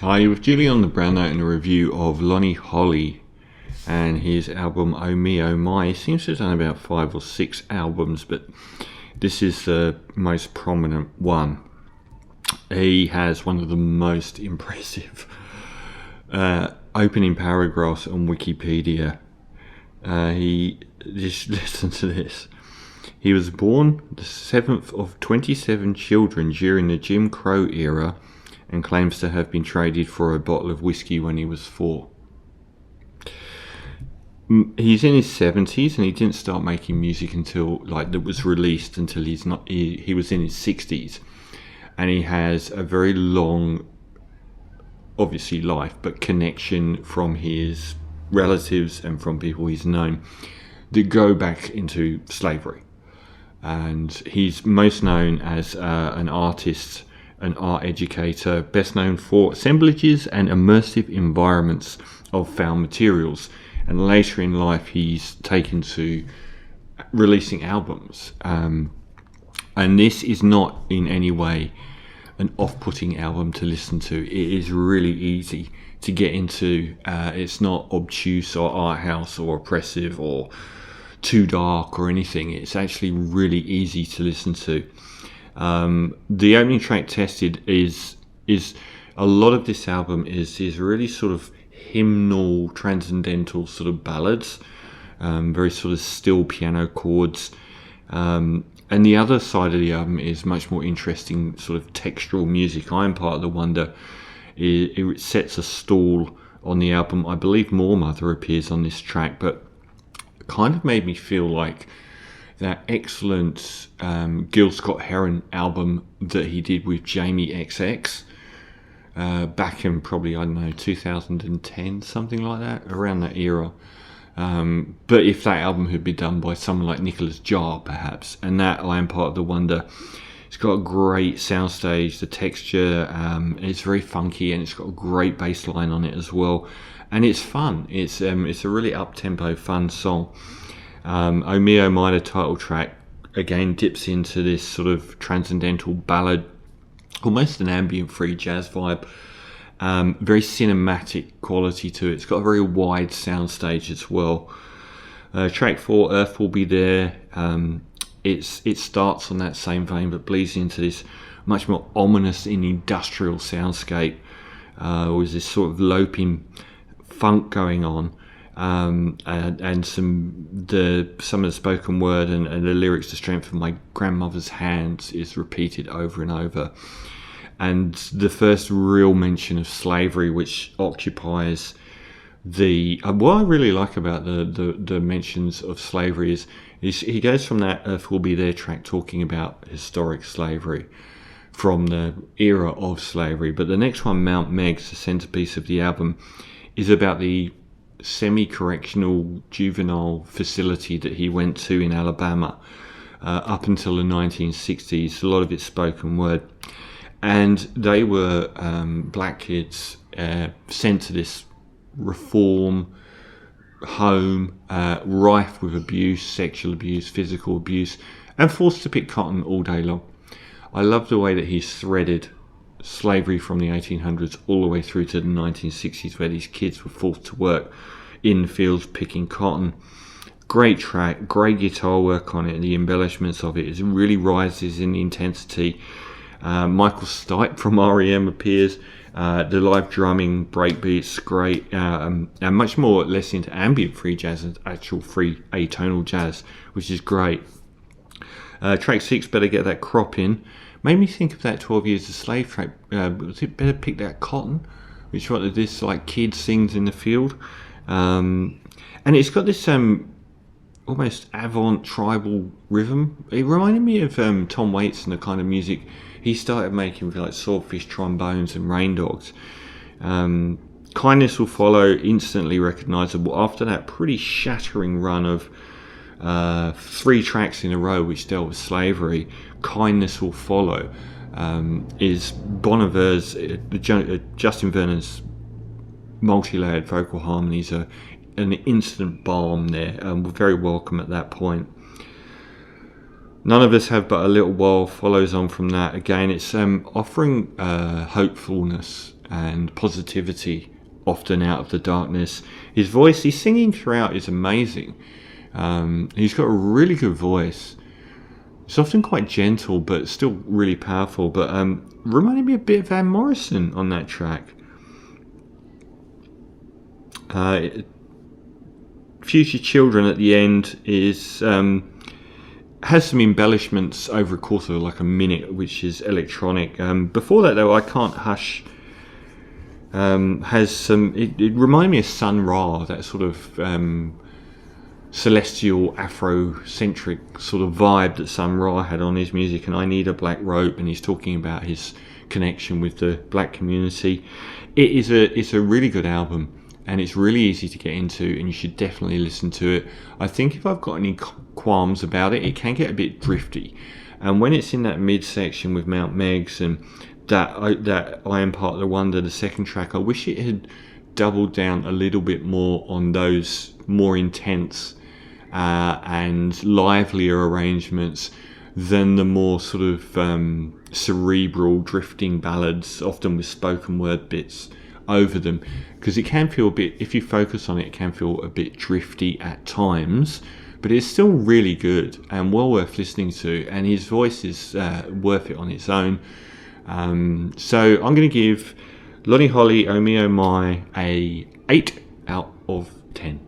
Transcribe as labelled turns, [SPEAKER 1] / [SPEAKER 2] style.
[SPEAKER 1] Hi, with Julie on the brown note and a review of Lonnie Holley and his album Oh Me Oh My. He seems to have done about 5 or 6 albums, but this is the most prominent one. He has one of the most impressive opening paragraphs on Wikipedia. He just listen to this. He was born the 7th of 27 children during the Jim Crow era and claims to have been traded for a bottle of whiskey when he was 4. He's in his 70s and he didn't start making music until that was released until he was in his 60s, and he has a very long, obviously life, but connection from his relatives and from people he's known that go back into slavery. And he's most known as an artist, an art educator, best known for assemblages and immersive environments of found materials. And later in life, he's taken to releasing albums. And this is not in any way an off-putting album to listen to. It is really easy to get into. It's not obtuse or art house or oppressive or too dark or anything. It's actually really easy to listen to. The opening track Tested is a lot of this album is really sort of hymnal, transcendental sort of ballads, very sort of still piano chords, and the other side of the album is much more interesting sort of textural music. I Am Part of the Wonder. It sets a stall on the album. I believe More Mother appears on this track, but it kind of made me feel like that excellent Gil Scott-Heron album that he did with Jamie XX back in probably, 2010, something like that, around that era. But if that album had been done by someone like Nicholas Jarre, perhaps, and that I Am Part of the Wonder, it's got a great soundstage, the texture, it's very funky, and it's got a great bass line on it as well. And it's fun. It's a really up-tempo, fun song. Oh Me Oh My, the title track, again dips into this sort of transcendental ballad, almost an ambient free jazz vibe. Very cinematic quality to it. It's got a very wide soundstage as well. Track 4, Earth Will Be There. It starts on that same vein but bleeds into this much more ominous and industrial soundscape with this sort of loping funk going on. And some of the spoken word and the lyrics, The Strength of My Grandmother's Hands, is repeated over and over. And the first real mention of slavery, which occupies the what I really like about the mentions of slavery is he goes from that Earth Will Be There track talking about historic slavery from the era of slavery, but the next one, Mount Meg's, the centerpiece of the album, is about the semi-correctional juvenile facility that he went to in Alabama up until the 1960s. A lot of it's spoken word, and they were black kids sent to this reform home, rife with abuse, sexual abuse, physical abuse, and forced to pick cotton all day long. I love the way that he's threaded slavery from the 1800s all the way through to the 1960s, where these kids were forced to work in the fields picking cotton. Great track, great guitar work on it, and the embellishments of it really rises in the intensity. Michael Stipe from REM appears. The live drumming, breakbeats, great, and much more less into ambient free jazz and actual free atonal jazz, which is great. Track 6, Better Get That Crop In, made me think of that 12 Years a Slave track. Was it Better Pick That Cotton, which what this kid sings in the field, and it's got this almost avant tribal rhythm. It reminded me of Tom Waits and the kind of music he started making with Swordfish trombones and Rain Dogs. Kindness Will Follow, instantly recognisable after that pretty shattering run of 3 tracks in a row which dealt with slavery. Kindness Will Follow is Bon Iver's, Justin Vernon's multi-layered vocal harmonies are an instant balm there. We're very welcome at that point. None of Us Have But a Little While follows on from that. Again, it's offering hopefulness and positivity often out of the darkness. His voice, he's singing throughout, is amazing. He's got a really good voice. It's often quite gentle, but still really powerful. But reminded me a bit of Van Morrison on that track. Future Children at the end is has some embellishments over a course of like a minute, which is electronic. Before that, though, I Can't Hush has some. It reminded me of Sun Ra, that sort of celestial Afrocentric sort of vibe that Sun Ra had on his music. And I Need a Black Rope, and he's talking about his connection with the black community. It's a really good album. And it's really easy to get into, and you should definitely listen to it. I think if I've got any qualms about it, it can get a bit drifty. And when it's in that mid-section with Mount Megs and that I Am Part of the Wonder, the second track, I wish it had doubled down a little bit more on those more intense and livelier arrangements than the more sort of cerebral drifting ballads, often with spoken word bits over them, because it can feel a bit, if you focus on it, it can feel a bit drifty at times, but it's still really good and well worth listening to, and his voice is worth it on its own. So I'm going to give Lonnie Holley, Oh Me Oh My, a 8 out of 10.